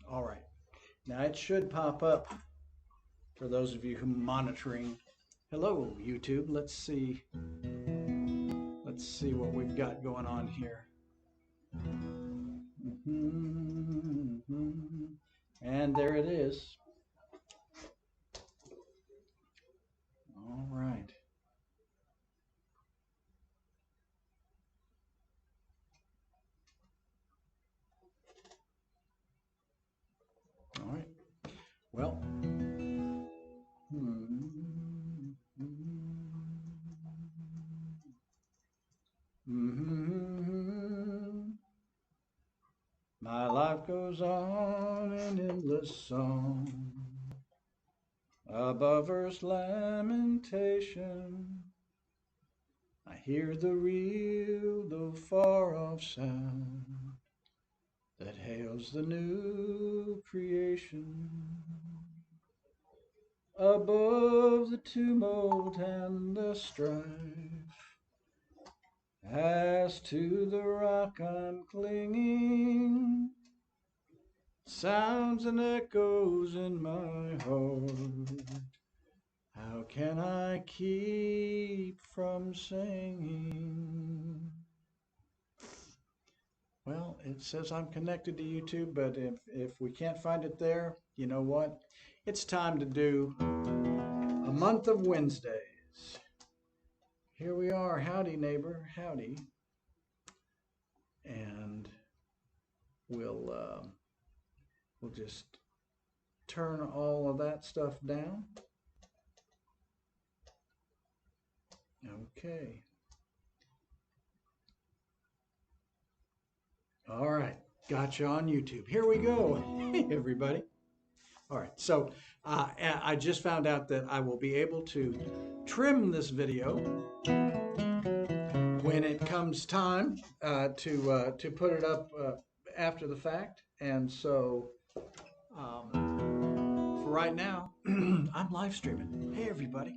All right. Now it should pop up for those of you who are monitoring. Hello, YouTube. Let's see. Let's see what we've got going on here. And there it is. All right. All right. Well. My life goes on in endless song, above earth's lamentation. I hear the real, though far off sound that hails the new creation. Above the tumult and the strife, as to the rock I'm clinging, sounds and echoes in my heart. How can I keep from singing? Well, it says I'm connected to YouTube, but if we can't find it there, you know what? It's time to do a month of Wednesdays. Here we are. Howdy, neighbor. Howdy. And we'll just turn all of that stuff down. Okay. All right. Got you on YouTube. Here we go. Hey, everybody. All right. So I just found out that I will be able to trim this video when it comes time to put it up after the fact. And so for right now, I'm live streaming. Hey, everybody.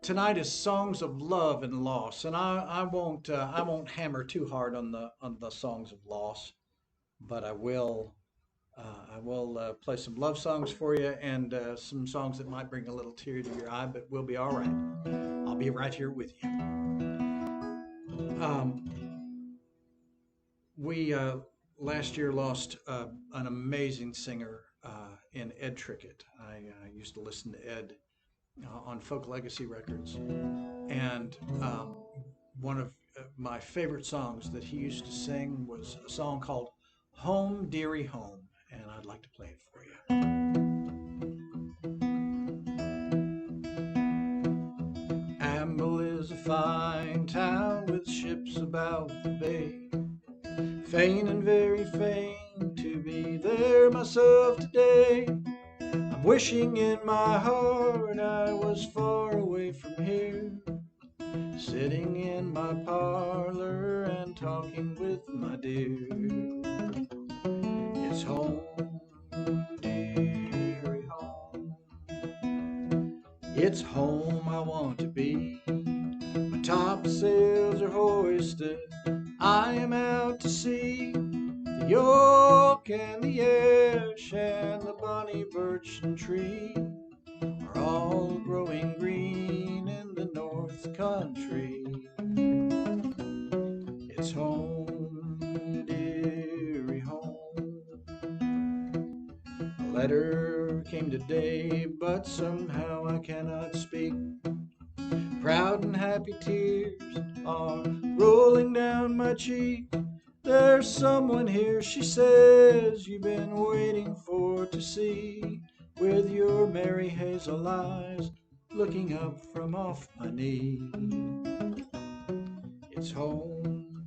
Tonight is songs of love and loss, and I won't hammer too hard on the songs of loss, but I will play some love songs for you and some songs that might bring a little tear to your eye, but we'll be all right. I'll be right here with you. We last year lost an amazing singer in Ed Trickett. I used to listen to Ed on Folk Legacy Records, and one of my favorite songs that he used to sing was a song called "Home, Deary, Home," and I'd like to play it for you. Amble is a fine town with ships about the bay, fain and very fain to be there myself today. I'm wishing in my heart I was far away from here, sitting in my parlor and talking with my dear. It's home, dearie, home. It's home I want to be. My topsails are hoisted, I am out to sea. The oak and the ash and the bonny birchen tree are all growing green in the north country. It's home, dearie, home. A letter came today, but somehow I cannot speak. Proud and happy tears are rolling down my cheek. There's someone here, she says, you've been waiting for to see, with your merry hazel eyes looking up from off my knee. It's home,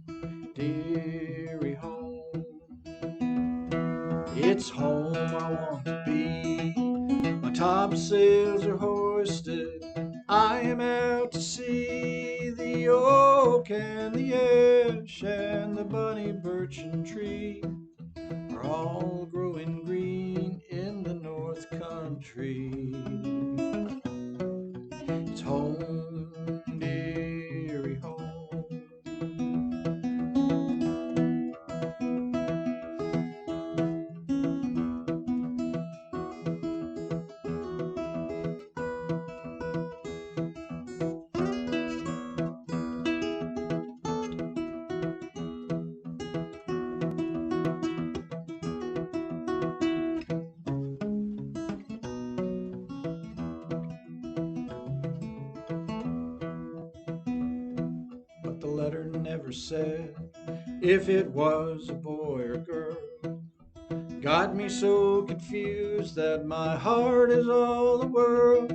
dearie, home. It's home I want to be. My topsails are hoisted, I am out to sea. The oak and the ash and the bonny birchen tree are all growing green in the north country. It's home, dearie, home. letter never said if it was a boy or girl. Got me so confused that my heart is all the world.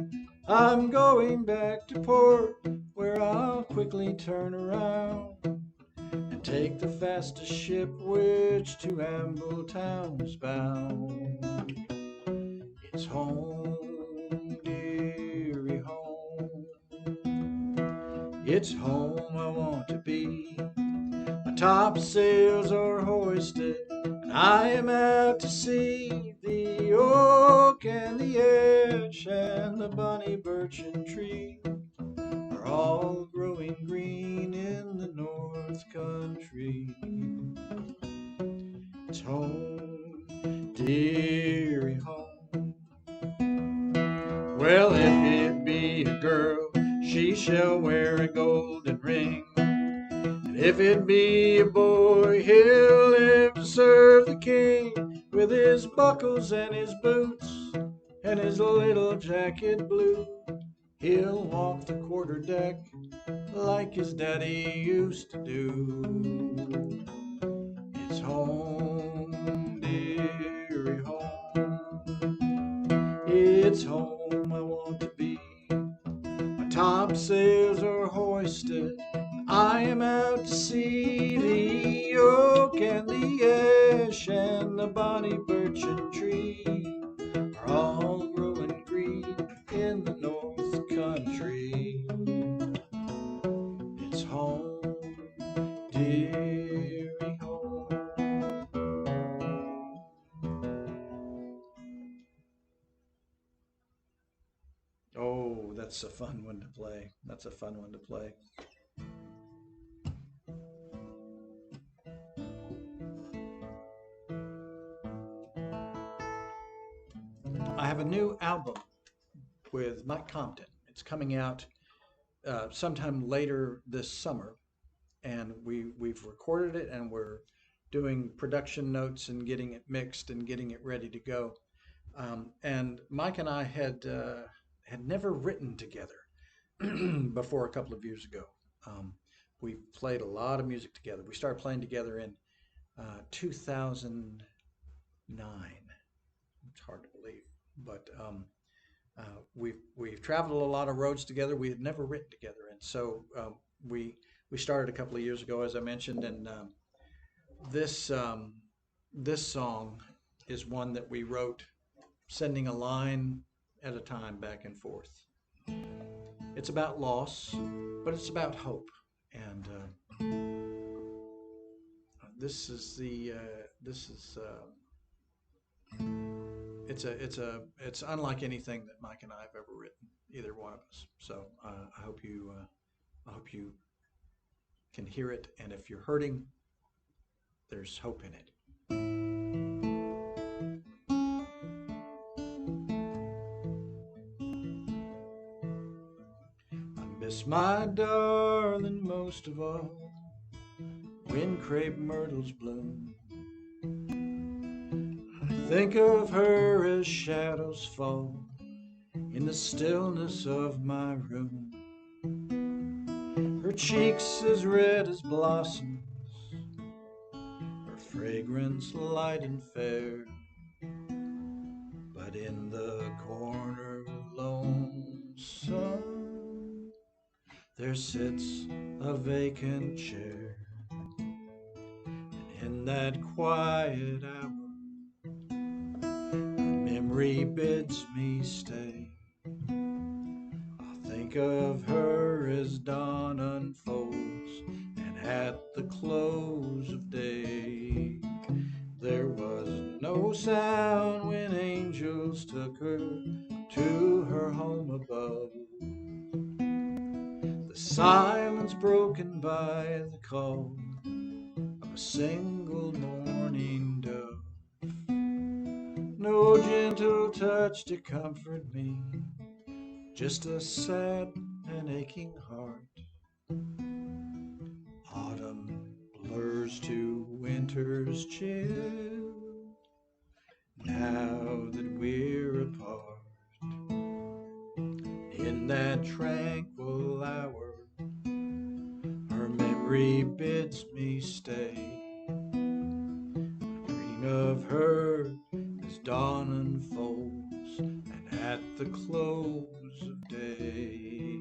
I'm going back to port, where I'll quickly turn around and take the fastest ship which to Amble town's bound. It's home, dearie, home. It's home I want to be. My topsails are hoisted, and I am out to sea. The oak and the ash and the bonny birchen tree are all growing green in the North Country. It's home, dearie, home. Well, if it be a girl, she shall wear a golden ring. And if it be a boy, he'll live to serve the king, with his buckles and his boots and his little jacket blue. He'll walk the quarter deck like his daddy used to do. It's home, dearie, home. It's home I want to be. My topsails are hoisted, I am out to sea. The oak and the ash and the bonny birchen tree are all growing green in the North Country. It's home, dearie, home. Oh, that's a fun one to play. That's a fun one to play. I have a new album with Mike Compton. It's coming out sometime later this summer, and we've recorded it and we're doing production notes and getting it mixed and getting it ready to go. And Mike and I had never written together before a couple of years ago. We played a lot of music together. We started playing together in 2009. It's hard to believe, but we've traveled a lot of roads together. We had never written together, and so we started a couple of years ago, as I mentioned. And this this song is one that we wrote, sending a line at a time back and forth. It's about loss, but it's about hope. And this is it's unlike anything that Mike and I have ever written, either one of us. So I hope you can hear it, and if you're hurting, there's hope in it. I miss my darling most of all when crepe myrtles bloom. I think of her as shadows fall in the stillness of my room. Her cheeks as red as blossoms, her fragrance light and fair. But in the corner lonesome, there sits a vacant chair. And in that quiet hour, her memory bids me stay. I'll think of her as dawn unfolds, and at the close of day. There was no sound when angels took her to her home above. The silence broken by the call of a single morning dove. No gentle touch to comfort me, just a sad and aching heart. Autumn blurs to winter's chill, now that we're apart. In that tranquil hour, her memory bids me stay. Green of her as dawn unfolds, and at the close of day.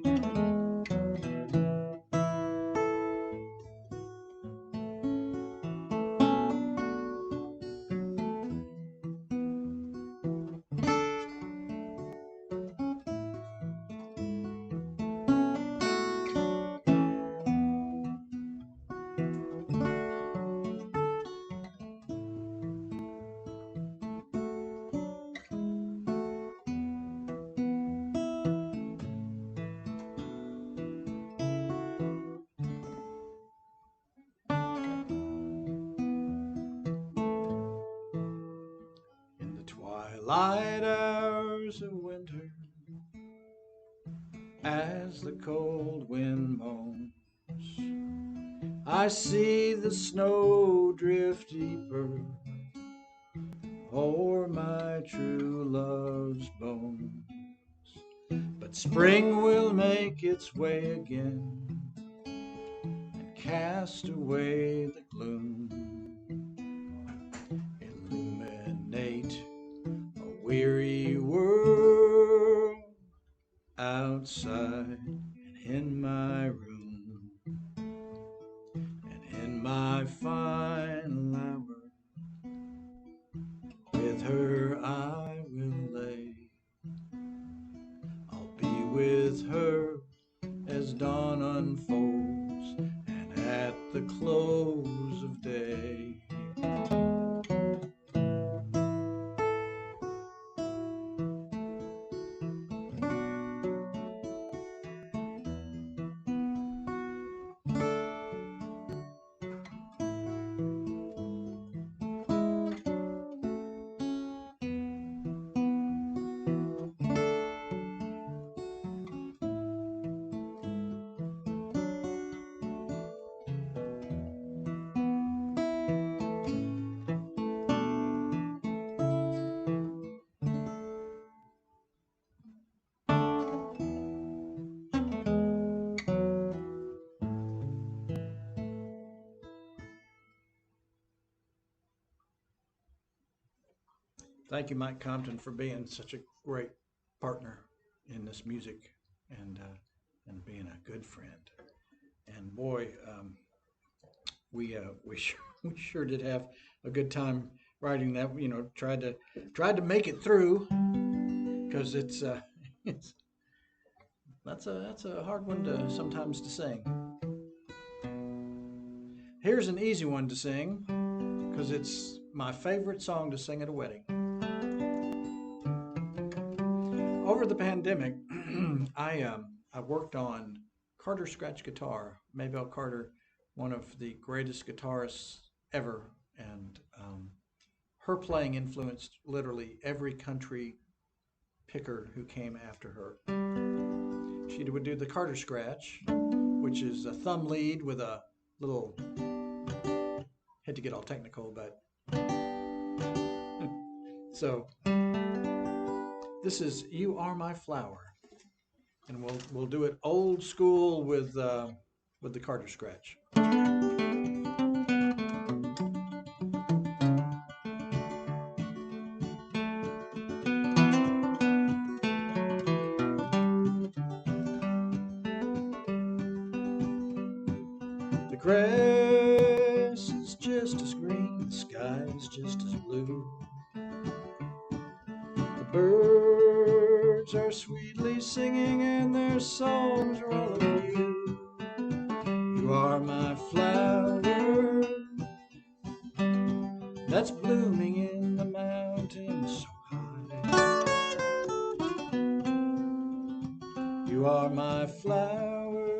In the twilight hours of winter, as the cold wind moans, I see the snow drift deeper o'er my true love's bones. But spring will make its way again and cast away the gloom, illuminate a weary world outside and in my room. And in my final hour, with her I will lay. I'll be with her as dawn unfolds and at the close of day. Thank you, Mike Compton, for being such a great partner in this music and being a good friend. And boy, we sure did have a good time writing that. You know, tried to make it through because it's that's a hard one to sometimes to sing. Here's an easy one to sing because it's my favorite song to sing at a wedding. Over the pandemic, I worked on Carter scratch guitar. Maybelle Carter, one of the greatest guitarists ever, and her playing influenced literally every country picker who came after her. She would do the Carter scratch, which is a thumb lead with a little, had to get all technical, but so this is "You Are My Flower," and we'll do it old school with the Carter scratch. The grass is just as green, the sky is just as blue. The birds are sweetly singing, and their songs are all of you. You are my flower that's blooming in the mountains so high. You are my flower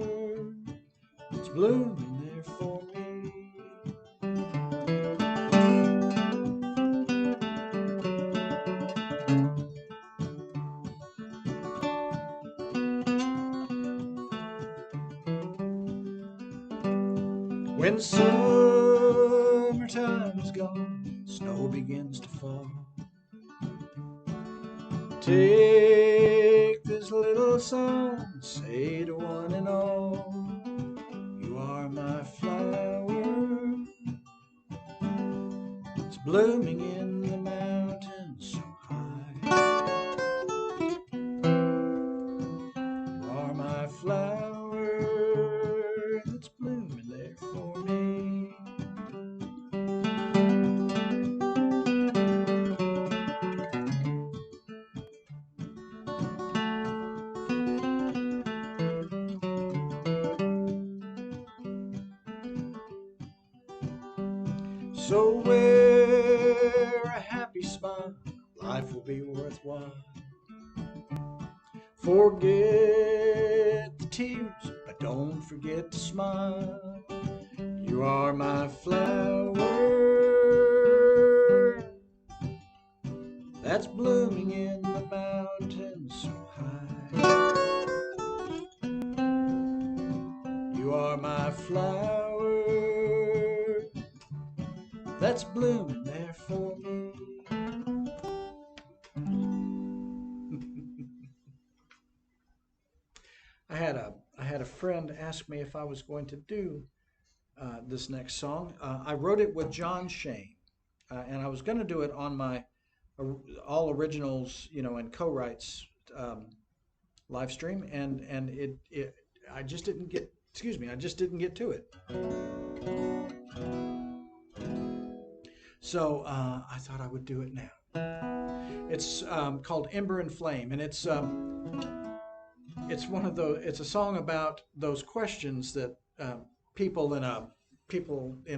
that's blooming there for me. When summertime is gone, snow begins to fall. Take this little song and say to one and all, you are my flower blooming in the mountains so high. You are my flower that's blooming there for me. So wear a happy smile, life will be worthwhile. Forget the tears, but don't forget to smile. You are my flower that's blooming in the mountains so high. You are my flower that's blooming there for me. I had a friend ask me if I was going to do this next song. I wrote it with John Shane, and I was going to do it on my all originals, and co-writes live stream, and it I just didn't get. Excuse me, I just didn't get to it. So I thought I would do it now. It's called Ember and Flame, and it's one of those. It's a song about those questions that people in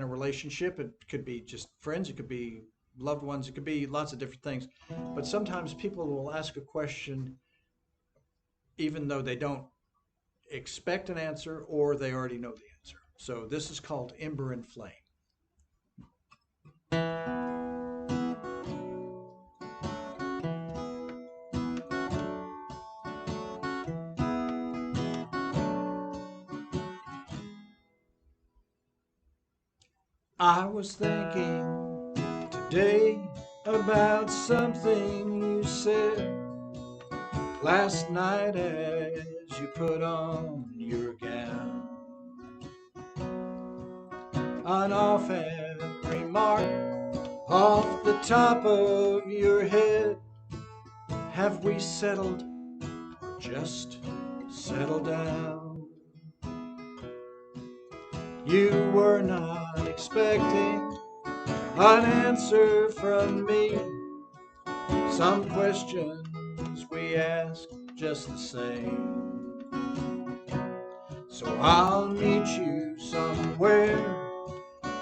a relationship. It could be just friends. It could be loved ones. It could be lots of different things. But sometimes people will ask a question even though they don't expect an answer or they already know the answer. So this is called Ember and Flame. I was thinking today about something you said last night as you put on your gown. An offhand remark off the top of your head. Have we settled or just settled down? You were not expecting an answer from me. Some questions we ask just the same. So I'll meet you somewhere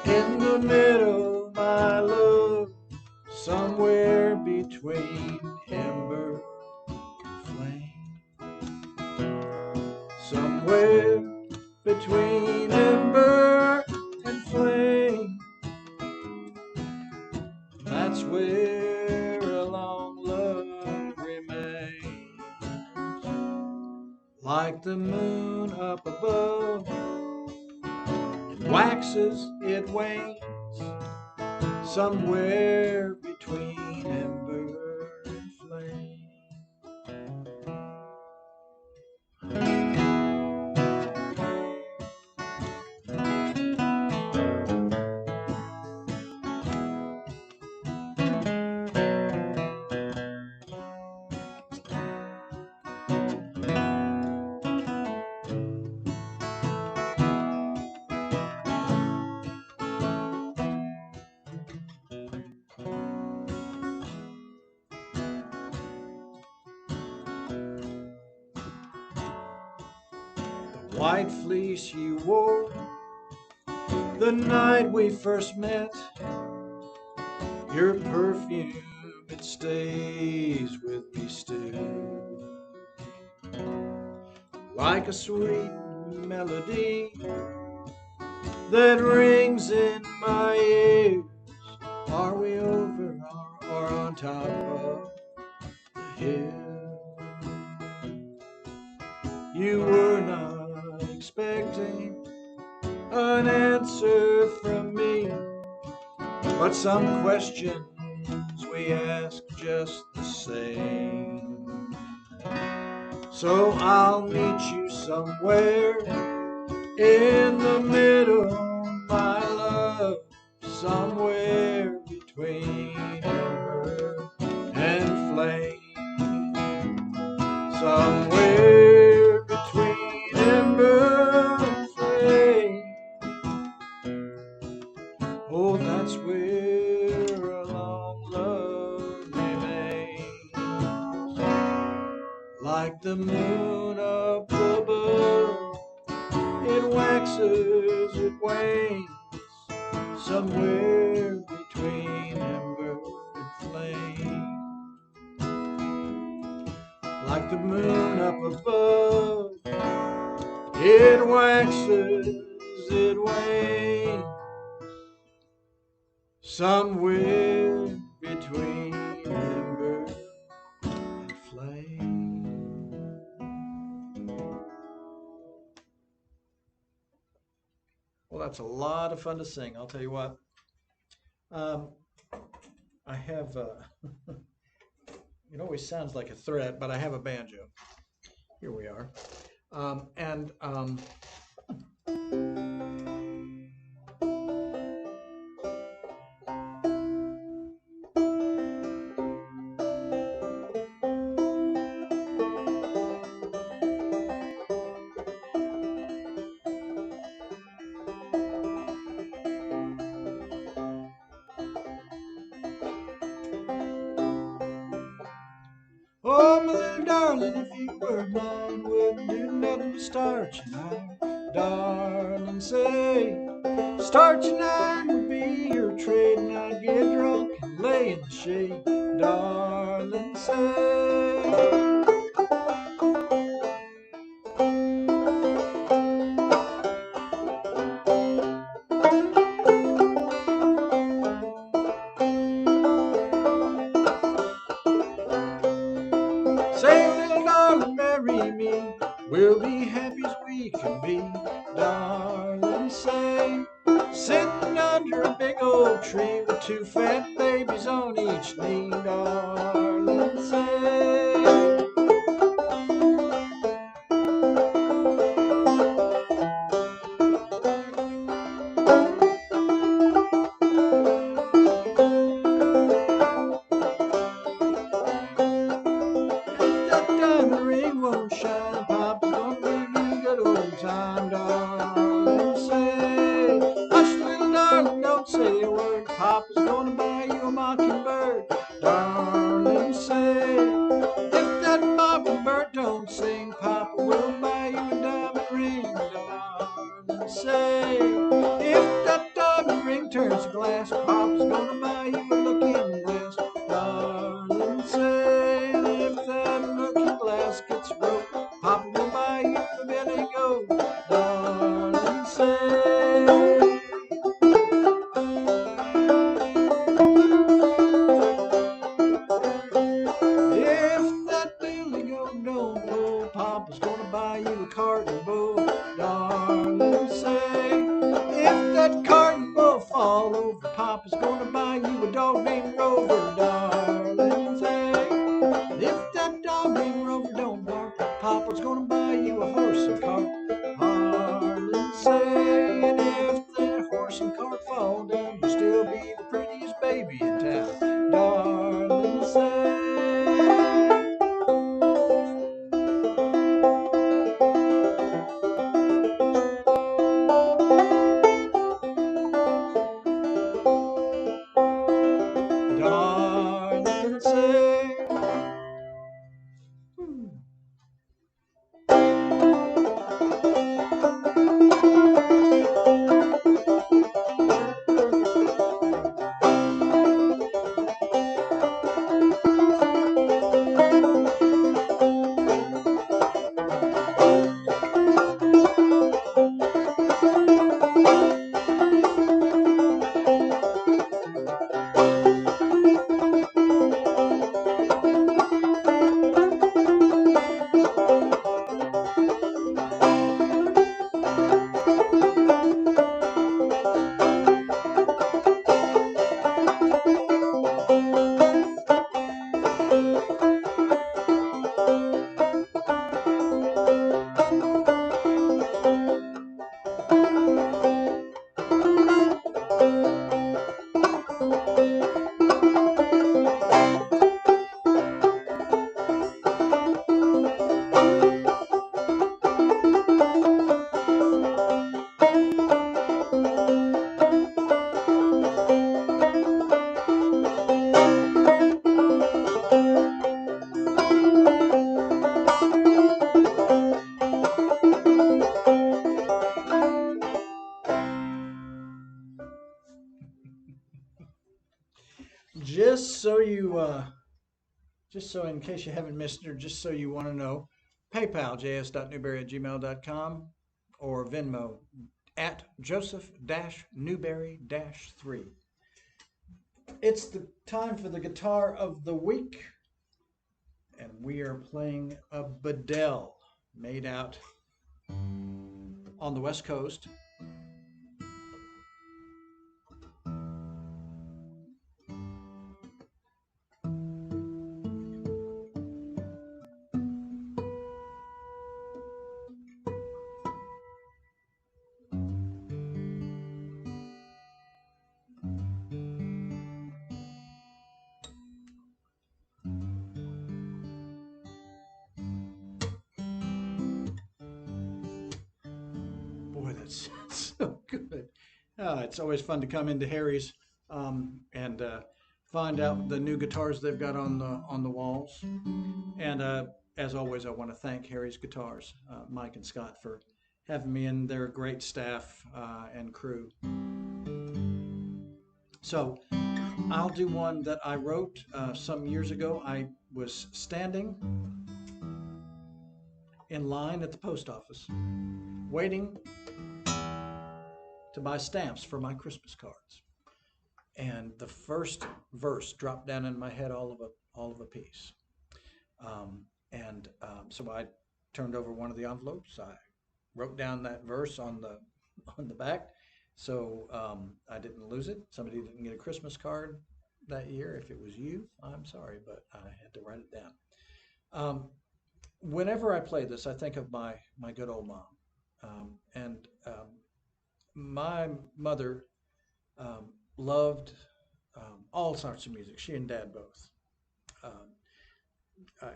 in the middle, my love, somewhere between ember and flame. Somewhere between ember and flame. That's where a long love remains. Like the moon up above, it waxes, it wanes, somewhere between ember and flame. White fleece you wore the night we first met. Your perfume, it stays with me still. Like a sweet melody that rings in my ears. Are we over or on top of the hill? You were not expecting an answer from me, but some questions we ask just the same. So I'll meet you somewhere in the middle, my love, somewhere between like the moon up above. It waxes, it wanes, somewhere between ember and flame. Like the moon up above, it waxes, it wanes, somewhere between ember and flame. Well, that's a lot of fun to sing. I'll tell you what. I have, it always sounds like a threat, but I have a banjo. Here we are. And oh, my little darling, if you were mine, wouldn't do nothing but start you now. Darling, say, start you nine would be your trade, and I'd get drunk and lay in the shade. Darling, say. Say, little darling, marry me. We'll be happy as we can be. Darling, say, sitting under a big old tree with two fat babies on each knee. Darling, say. That diamond ring won't shine, Papa's gonna give you a good old time. Darling, say, hush, little darling, don't say a word. Papa's gonna buy you a mockingbird. Darling, say, if that mockingbird don't sing, Papa will buy you a diamond ring. Darling, say, if that diamond ring turns to glass, Papa's gonna buy you a looking glass. Darling, say, if that looking glass gets broke, Papa will buy you a billy goat. Darling, say. If that billy goat don't go, Papa's gonna buy you a carton bow. Darling, say, if that carton bow fall over, Papa's gonna buy you a dog named Rover. Darling, say, if that dog named Rover don't bark, Papa's gonna buy you a horse and cart. Darling, say, and if that horse and cart fall down, you'll still be the prettiest baby in town. Darling, say. Darling, say. Just so you, just so in case you haven't missed it, or just so you want to know, PayPal, js.newberry@gmail.com, or Venmo at Joseph-Newberry-3. It's the time for the guitar of the week, and we are playing a Bedell made out on the West Coast. Boy, that's so good. It's always fun to come into Harry's and find out the new guitars they've got on the walls. And as always, I want to thank Harry's Guitars, Mike and Scott, for having me and their great staff and crew. So I'll do one that I wrote some years ago. I was standing in line at the post office, waiting to buy stamps for my Christmas cards. And the first verse dropped down in my head all of a piece. So I turned over one of the envelopes. I wrote down that verse on the back, so I didn't lose it. Somebody didn't get a Christmas card that year. If it was you, I'm sorry, but I had to write it down. Whenever I play this, I think of my good old mom, and my mother loved all sorts of music. She and Dad both. Um, uh,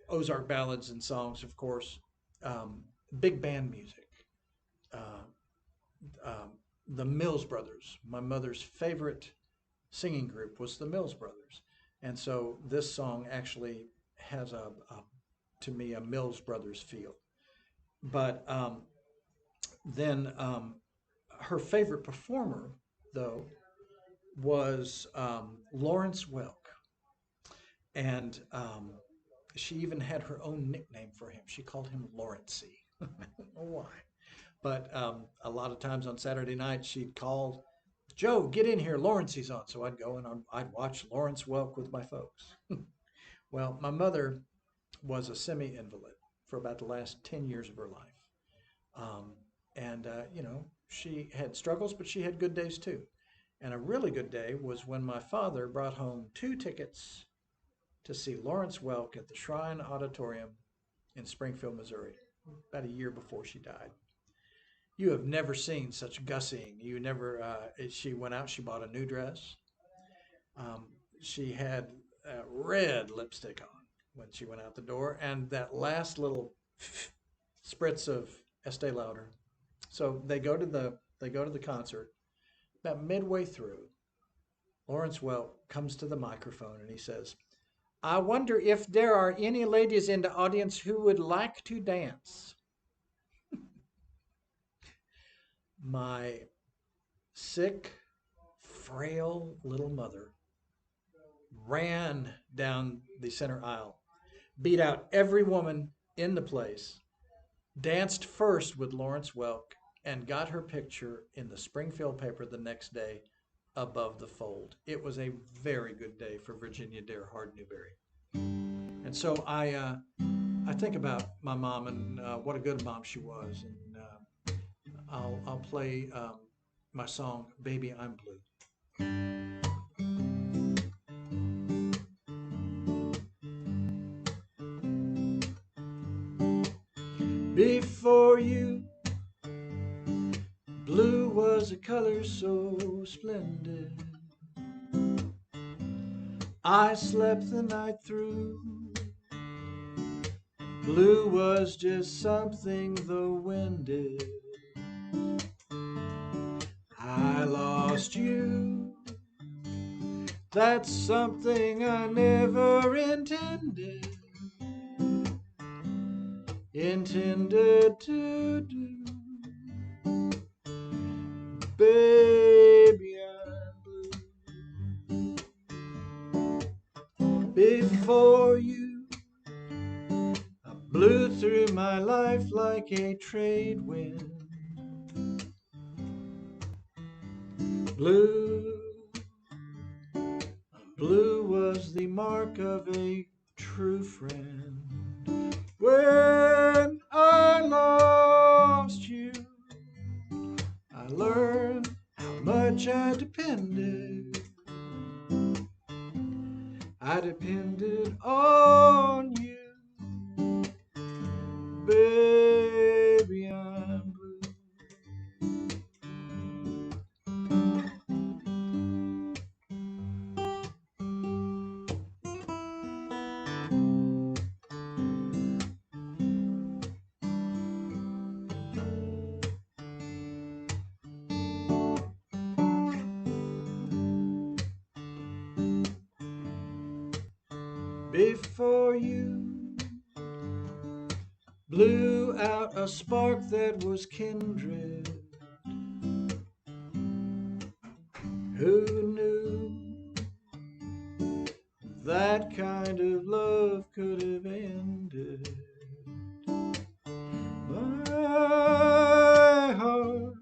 Ozark ballads and songs, of course. Um, Big band music. Uh, the Mills Brothers. My mother's favorite singing group was the Mills Brothers, and so this song actually has to me, a Mills Brothers feel. But then her favorite performer, though, was Lawrence Welk. And she even had her own nickname for him. She called him Lawrencey. I don't know why. But a lot of times on Saturday night, she'd call, Joe, get in here. Lawrencey's on. So I'd go and I'd watch Lawrence Welk with my folks. Well, my mother was a semi invalid for about the last 10 years of her life. Um, she had struggles, but she had good days too. And a really good day was when my father brought home 2 tickets to see Lawrence Welk at the Shrine Auditorium in Springfield, Missouri, about a year before she died. You have never seen such gussying. You never. She went out. She bought a new dress. Um, she had red lipstick on when she went out the door, and that last little spritz of Estee Lauder. So they go to the concert. About midway through, Lawrence Welk comes to the microphone and he says, I wonder if there are any ladies in the audience who would like to dance. My sick, frail little mother ran down the center aisle, beat out every woman in the place, danced first with Lawrence Welk, and got her picture in the Springfield paper the next day above the fold. It was a very good day for Virginia Dare Hard Newberry. And so I think about my mom and what a good mom she was. And I'll play my song, Baby, I'm Blue. Before you, blue was a color so splendid. I slept the night through. Blue was just something the wind did. I lost you. That's something I never intended to do. Baby, I'm blue. Before you, I blew through my life like a trade wind. Blue, blue was the mark of a true friend. When I lost you, I learned how much I depended. I depended on you. Baby, I'm blue. Before you blew out a spark that was kindred. Who knew that kind of love could have ended? My heart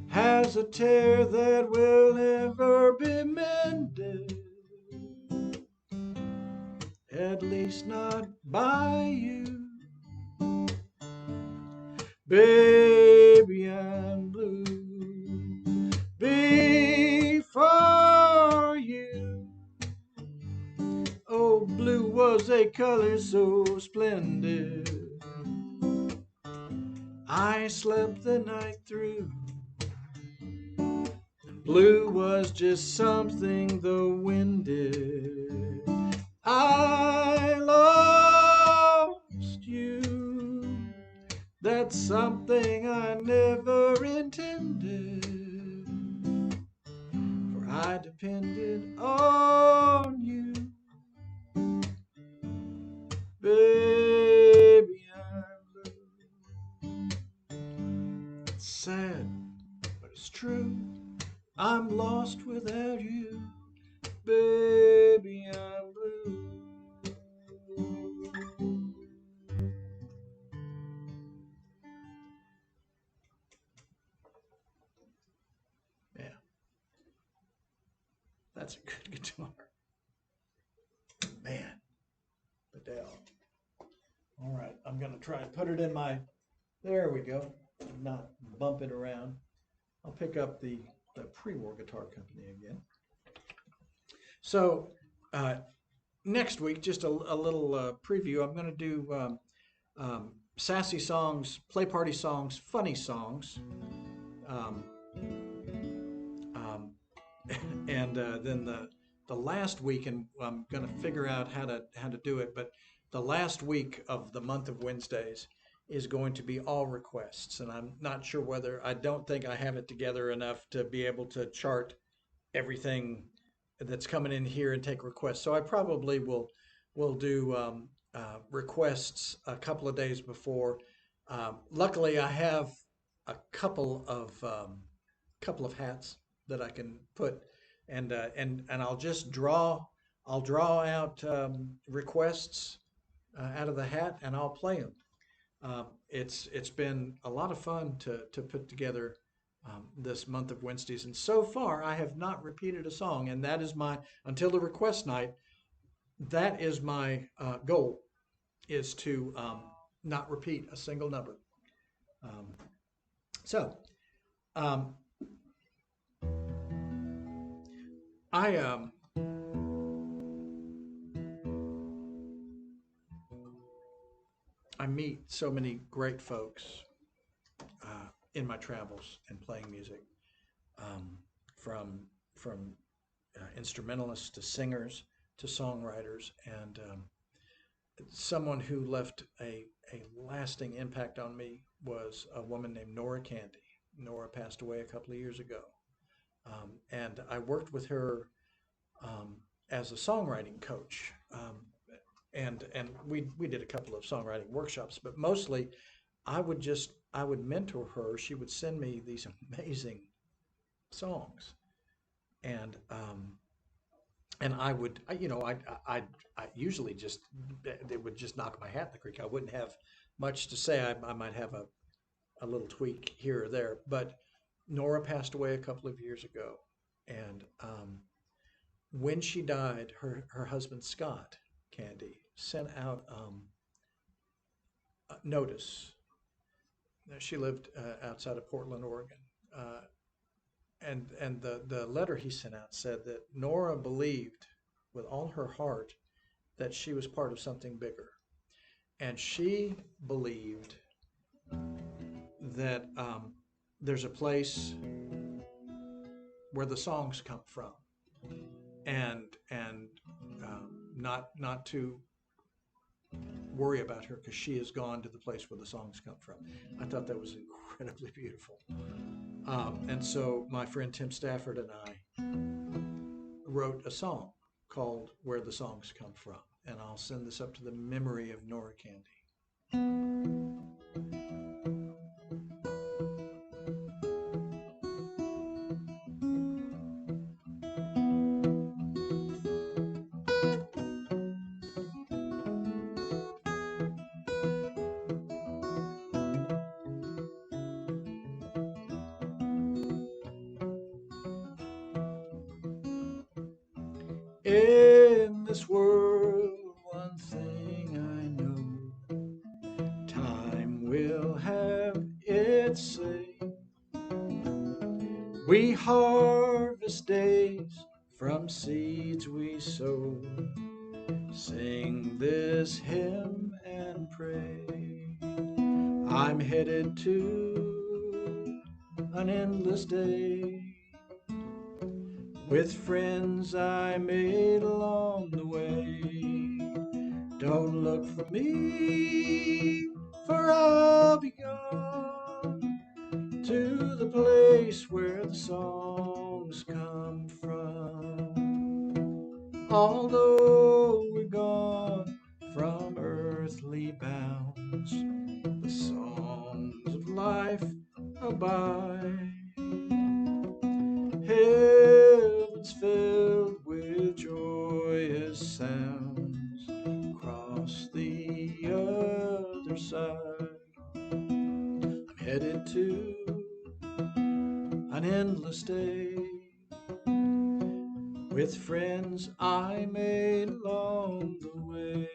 has a tear that will never be mended, at least not by you. Baby, I'm blue. Before you, oh, blue was a color so splendid. I slept the night through. Blue was just something the wind did. I lost you. That's something I never intended. For I depended on you. Baby, I'm blue. It's sad, but it's true. I'm lost without you. Baby, I'm blue. Yeah, that's a good guitar. Man, Adele. All right, I'm going to try and put it in my, there we go, not bump it around. I'll pick up the pre-war guitar company again. So next week, just a little preview. I'm going to do sassy songs, play party songs, funny songs, um, um, and then the last week, and I'm going to figure out how to do it. But the last week of the month of Wednesdays is going to be all requests, and I'm not sure whether, I don't think I have it together enough to be able to chart everything that's coming in here and take requests. So I probably will do requests a couple of days before. Luckily, I have a couple of hats that I can put, and I'll just draw. I'll draw out requests out of the hat, and I'll play them. It's been a lot of fun to put together this month of Wednesdays, and so far I have not repeated a song, and that is my, until the request night. That is my goal, is to not repeat a single number. Um, so um, I I meet so many great folks in my travels and playing music, um, from instrumentalists to singers to songwriters, and someone who left a lasting impact on me was a woman named Nora Candy. Nora passed away a couple of years ago, and I worked with her um, as a songwriting coach. And we did a couple of songwriting workshops, but mostly I would mentor her. She would send me these amazing songs, and and I usually just, it would just knock my hat in the creek. I wouldn't have much to say. I might have a little tweak here or there, but Nora passed away a couple of years ago, and when she died, her husband Scott Candy sent out a notice. She lived outside of Portland, Oregon, uh, and the letter he sent out said that Nora believed with all her heart that she was part of something bigger, and she believed that there's a place where the songs come from, and not to worry about her because she has gone to the place where the songs come from. I thought that was incredibly beautiful. And so my friend Tim Stafford and I wrote a song called Where the Songs Come From. And I'll send this up to the memory of Nora Candy. In this world, one thing I know, time will have its say. We harvest days from seeds we sow. Sing this hymn and pray. I'm headed to an endless day with friends I made along the way. Don't look for me, for I'll be gone to the place where the songs come from. Although we're gone from earthly bounds, the songs of life abide. Heaven's filled with joyous sounds across the other side. I'm headed to an endless day with friends I made along the way.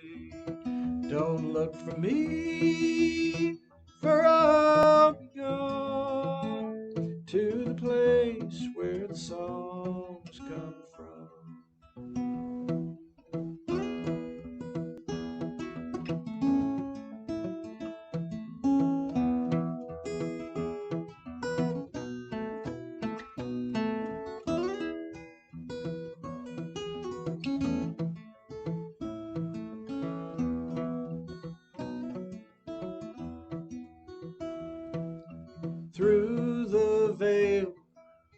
Don't look for me, for I'll be gone to the place where the songs come from. Through the veil,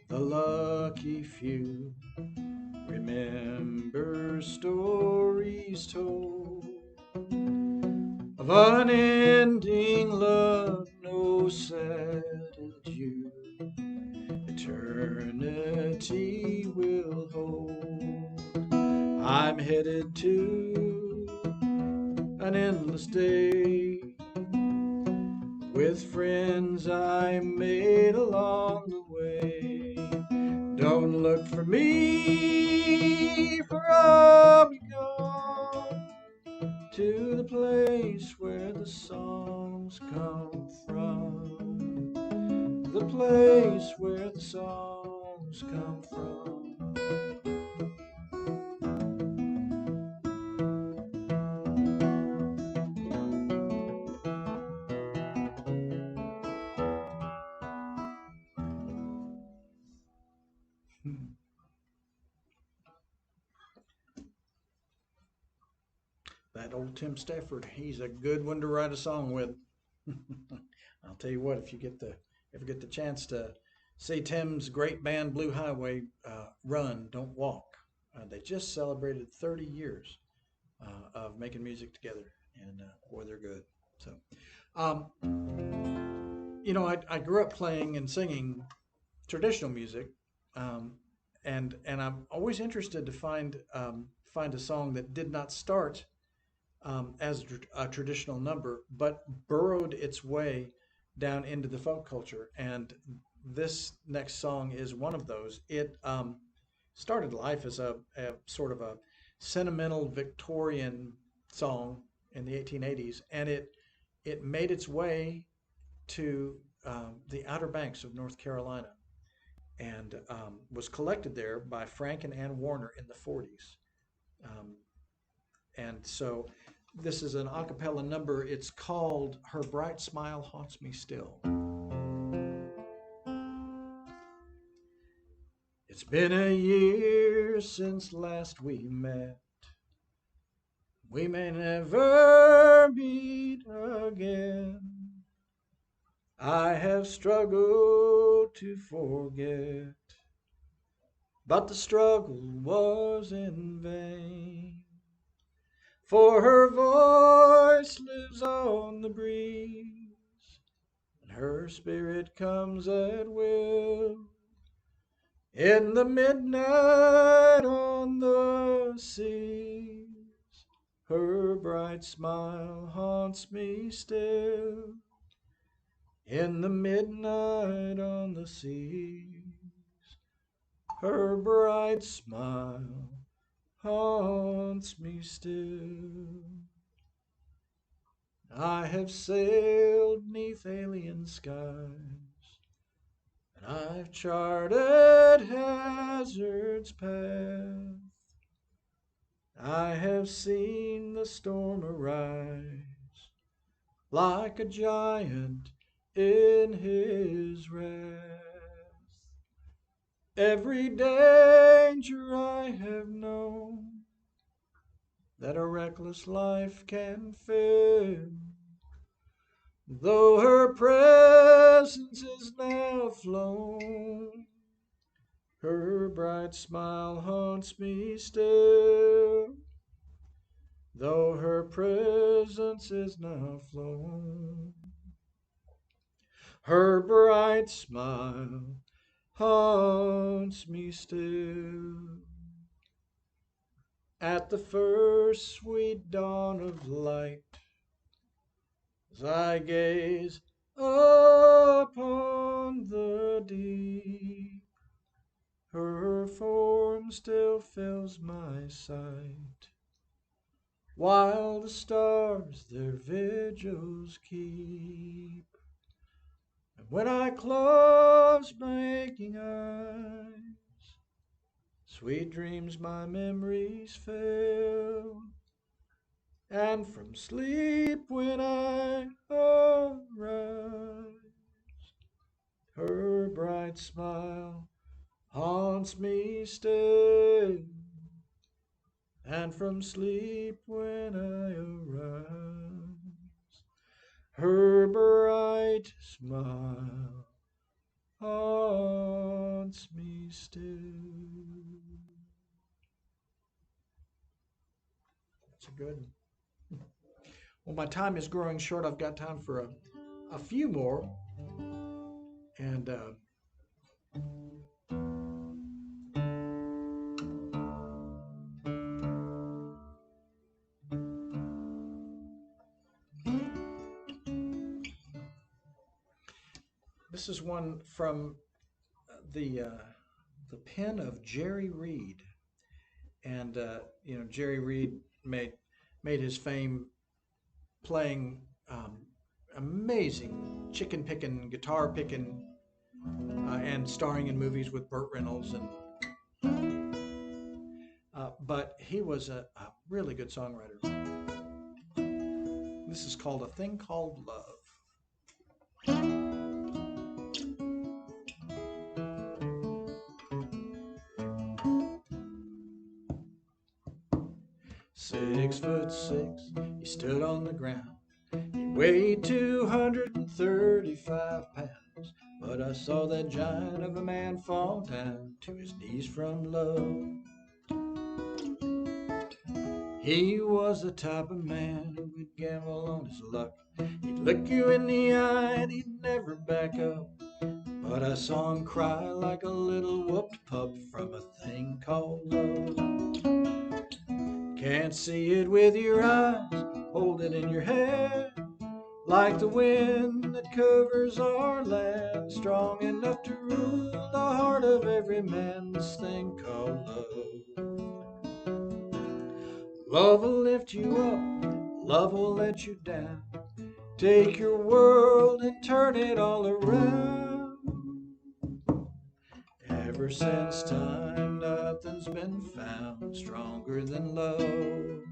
the lucky few remember stories told of unending love, no settled you, eternity will hold. I'm headed to an endless day with friends I made along the way. Don't look for me, for I'll be gone to the place where the songs come from. The place where the songs come from. That old Tim Stafford, he's a good one to write a song with. I'll tell you what, if you ever get the chance to see Tim's great band Blue Highway run, don't walk. They just celebrated 30 years of making music together, and boy, they're good. So, um, I grew up playing and singing traditional music, um, And I'm always interested to find a song that did not start as a traditional number, but burrowed its way down into the folk culture. And this next song is one of those. It started life as a sort of a sentimental Victorian song in the 1880s, and it made its way to the Outer Banks of North Carolina and was collected there by Frank and Ann Warner in the 40s. Um, and so this is an a cappella number. It's called Her Bright Smile Haunts Me Still. It's been a year since last we met. We may never meet again. I have struggled to forget, but the struggle was in vain. For her voice lives on the breeze, and her spirit comes at will. In the midnight on the seas, her bright smile haunts me still. In the midnight on the seas, her bright smile haunts me still. I have sailed 'neath alien skies, and I've charted hazard's path. I have seen the storm arise like a giant in his wrath. Every danger I have known that a reckless life can fear, though her presence is now flown, her bright smile haunts me still. Though her presence is now flown, her bright smile haunts me still. At the first sweet dawn of light, as I gaze upon the deep, her form still fills my sight, while the stars their vigils keep. And when I close my aching eyes, sweet dreams my memories fill, and from sleep when I arise, her bright smile haunts me still. And from sleep when I arise, her bright smile haunts me still. That's a good one. Well, my time is growing short. I've got time for a few more. And this is one from the uh, the pen of Jerry Reed. And Jerry Reed made his fame playing amazing chicken picking, guitar picking, and starring in movies with Burt Reynolds. And but he was a really good songwriter. This is called A Thing Called Love. 6'6", he stood on the ground. He weighed 235 pounds. But I saw that giant of a man fall down to his knees from love. He was the type of man who would gamble on his luck. He'd look you in the eye and he'd never back up. but I saw him cry like a little whooped pup from a thing called love. Can't see it with your eyes, hold it in your hand, like the wind that covers our land, strong enough to rule the heart of every man, this thing called love. Love will lift you up, love will let you down, take your world and turn it all around. Ever since time, nothing's been found stronger than love.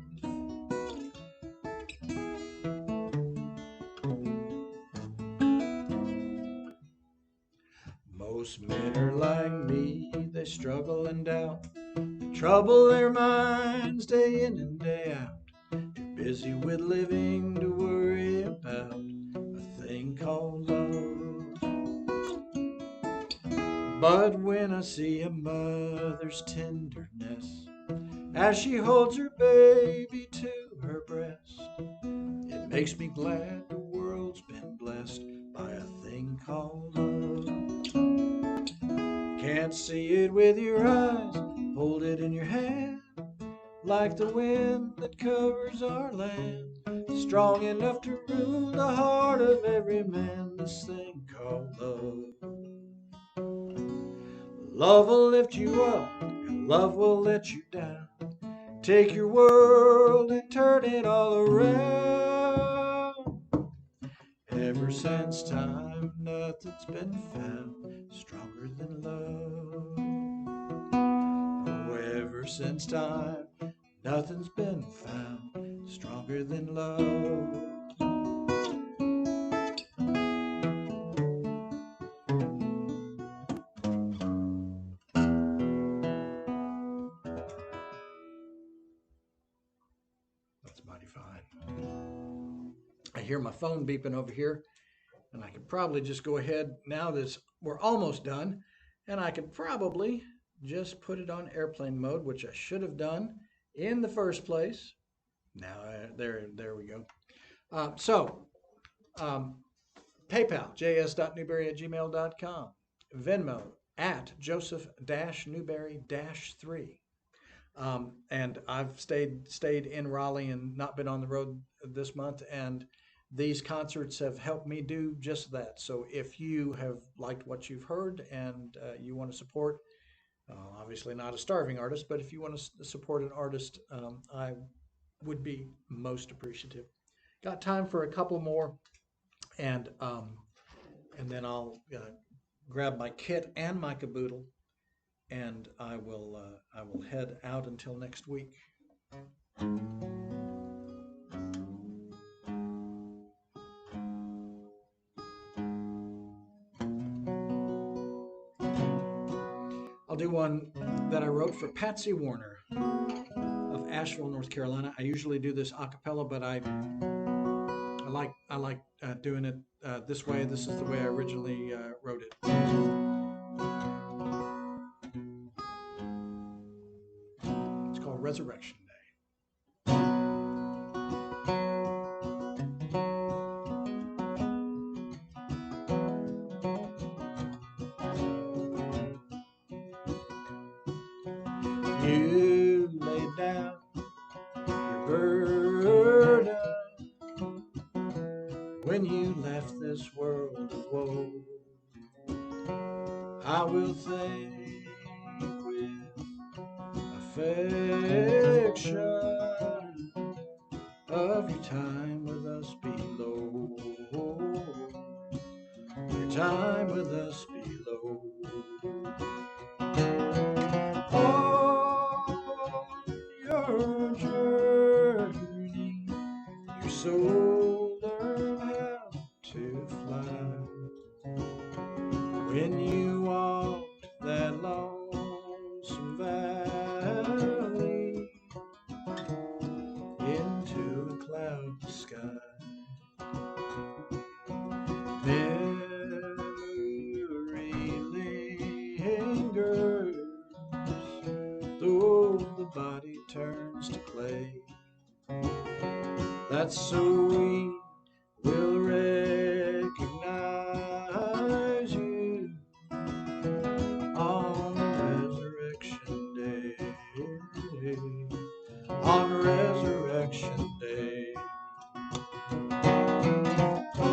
Most men are like me, they struggle and doubt, they trouble their minds day in and day out, too busy with living to worry about a thing called love. But when I see a mother's tenderness as she holds her baby to her breast, it makes me glad the world's been blessed by a thing called love. Can't see it with your eyes, hold it in your hand, like the wind that covers our land, strong enough to rule the heart of every man, this thing called love. Love will lift you up, and love will let you down, take your world and turn it all around. Ever since time, nothing's been found stronger than love. Oh, ever since time, nothing's been found stronger than love. That's mighty fine. I hear my phone beeping over here, and I could probably just go ahead now that we're almost done, and I could probably just put it on airplane mode, which I should have done in the first place. Now, there we go. So, um, PayPal, js.newberry@gmail.com. Venmo at Joseph-Newberry-3. And I've stayed in Raleigh and not been on the road this month, and these concerts have helped me do just that. So if you have liked what you've heard and you want to support, obviously not a starving artist, but if you want to support an artist, I would be most appreciative. Got time for a couple more, and then I'll grab my kit and my caboodle, and I will head out until next week. I'll do one that I wrote for Patsy Warner of Asheville, North Carolina. I usually do this a cappella, but I like doing it this way. This is the way I originally wrote it. It's called Resurrection Day. You laid down your burden when you left this world of woe. I will thank with affection of your time with us below. Your time with us below. On your journey, your soul learned how to fly. When you walked that lonesome valley into a cloudless sky, memory lingers, though the body turns to clay. That's so we will recognize you on Resurrection Day. On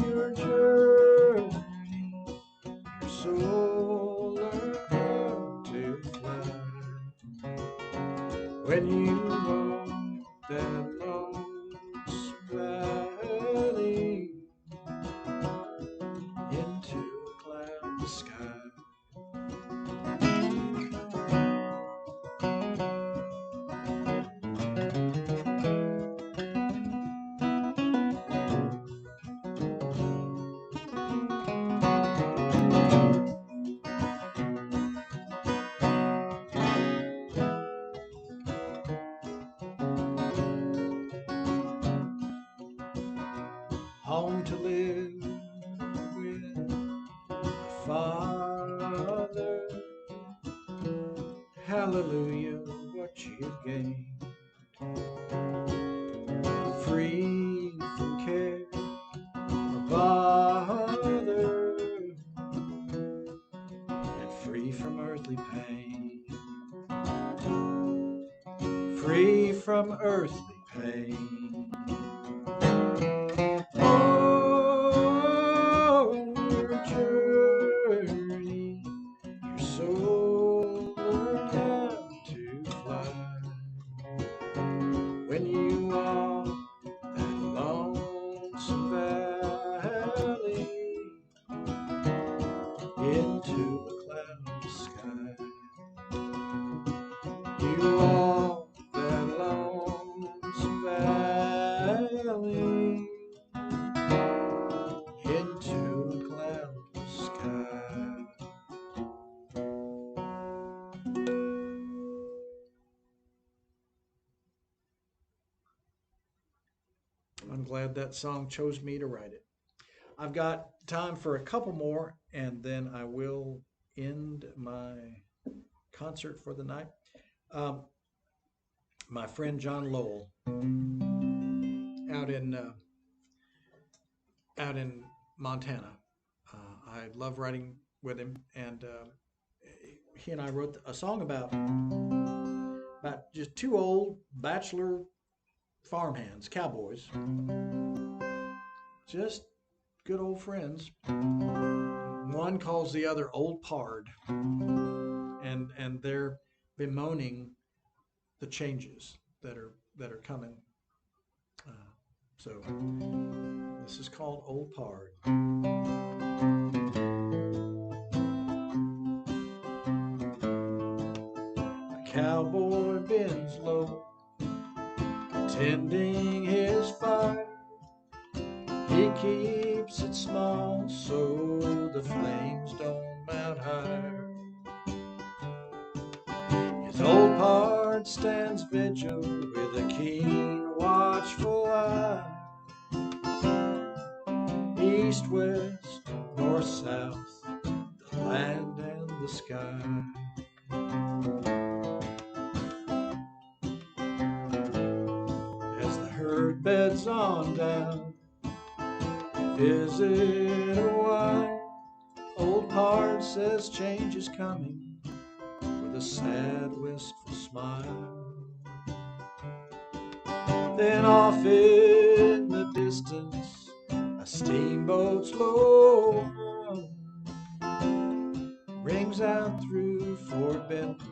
your journey, your soul learned how to fly. When you walk that lonesome valley into a cloudy sky. Home to live with Father. Hallelujah, what you gain. Free from care or bother, and free from earthly pain. Free from earthly pain. Oh, your journey, your soul learned how to fly. When you walk that lonesome valley into a cloudy sky, you walk that lonesome valley into a cloudy sky. I'm glad that song chose me to write it. I've got time for a couple more, and then I will end my concert for the night. Um, my friend John Lowell, out in Montana. I love writing with him, and he and I wrote a song about just two old bachelor farmhands, cowboys, just good old friends. One calls the other Old Pard, and they're bemoaning the changes that are coming. So this is called Old Pard. A cowboy bends low, tending his fire. He keeps it small so the flames don't mount higher. His old pard stands vigil with a keen, watchful eye. East, west, north, south, the land and the sky. As the herd beds on down, visit a while, Old Pard says change is coming with a sad, wistful smile. Then off in the distance, a steamboat's low rings out through Fort Benton,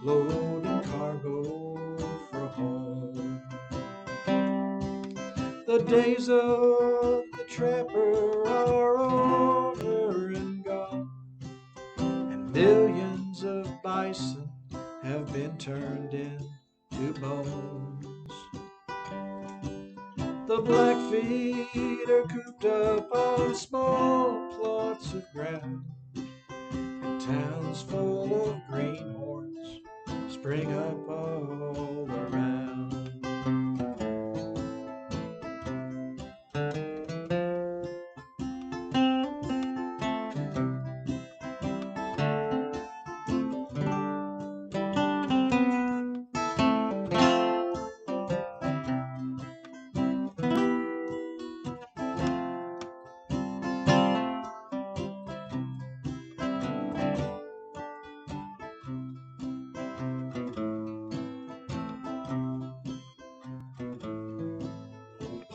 loading cargo for home. The days of the trapper are over and gone, and millions of bison have been turned into bones. The Blackfeet are cooped up on small plots of ground, and towns full of greenhorns spring up all around.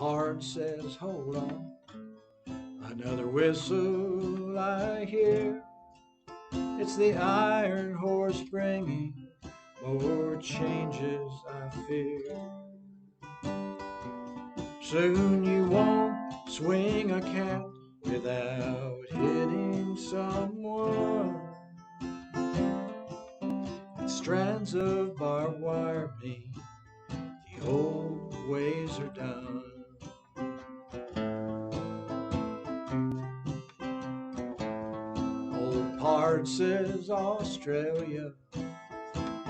heart says, hold on. Another whistle I hear. It's the iron horse bringing more changes I fear. Soon you won't swing a cat without hitting someone. And strands of barbed wire mean the old ways are done. Old Pard says Australia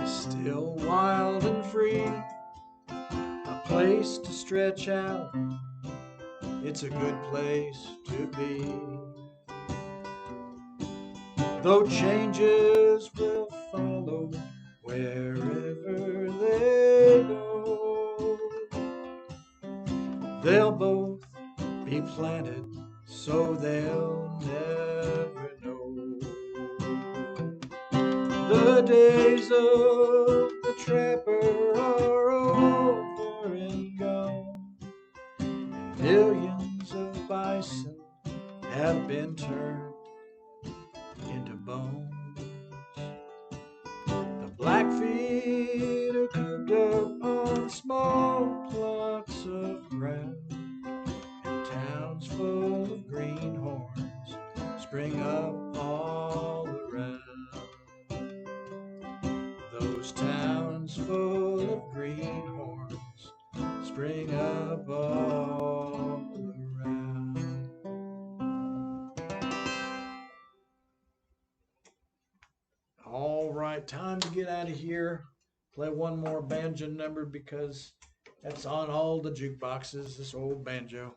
is still wild and free, a place to stretch out. It's a good place to be. Though changes will follow wherever they go, they'll both be planted so they'll never know. The days of the trapper are over and gone. Millions of bison have been turned into bones. The Blackfeet are cooped up on small plots of ground, and towns full of greenhorns spring up all around. Those towns full of greenhorns spring up all around. All right, time to get out of here. Play one more banjo number because that's on all the jukeboxes, this old banjo.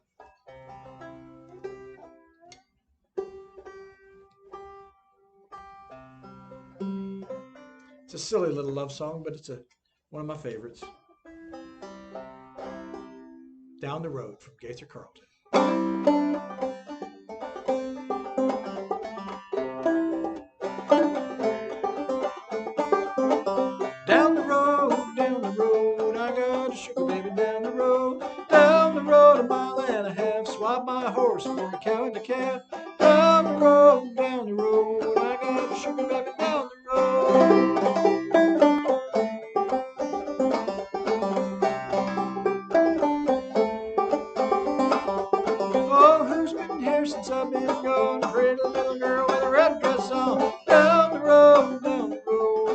It's a silly little love song, but it's one of my favorites. Down the Road from Gaither Carlton. Down the road, I got a sugar baby down the road a mile and a half, swap my horse for a cow and a calf. Down the road, I got a sugar baby down the road. Oh, who's been here since I've been gone? A pretty little girl with a red dress on. Down the road,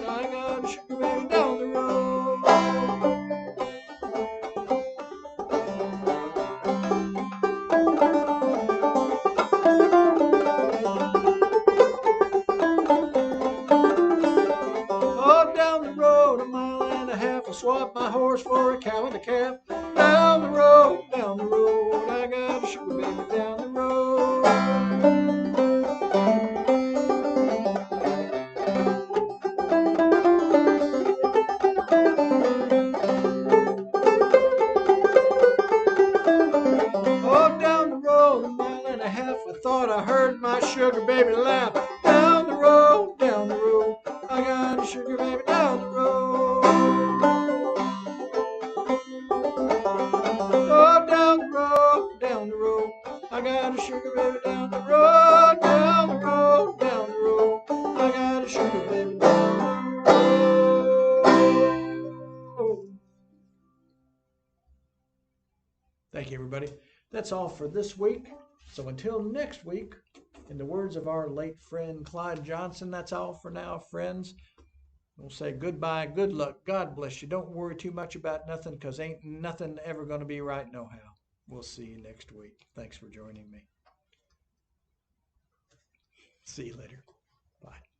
I got a sugar baby down the road. Oh, down the road a mile and a half, I swapped my horse for a cow and a calf. Down the road, I got a sugar baby down the road. Oh, down the road a mile and a half, I thought I heard my sugar baby laugh. Down the road, I got a sugar baby down the road. Oh, down the road, I got a sugar baby down the road. Down the road, I got a sugar baby down the road. Thank you, everybody. That's all for this week. So until next week, in the words of our late friend Clyde Johnson, that's all for now, friends. We'll say goodbye, good luck, God bless you. Don't worry too much about nothing, because ain't nothing ever going to be right no how. We'll see you next week. Thanks for joining me. See you later. Bye.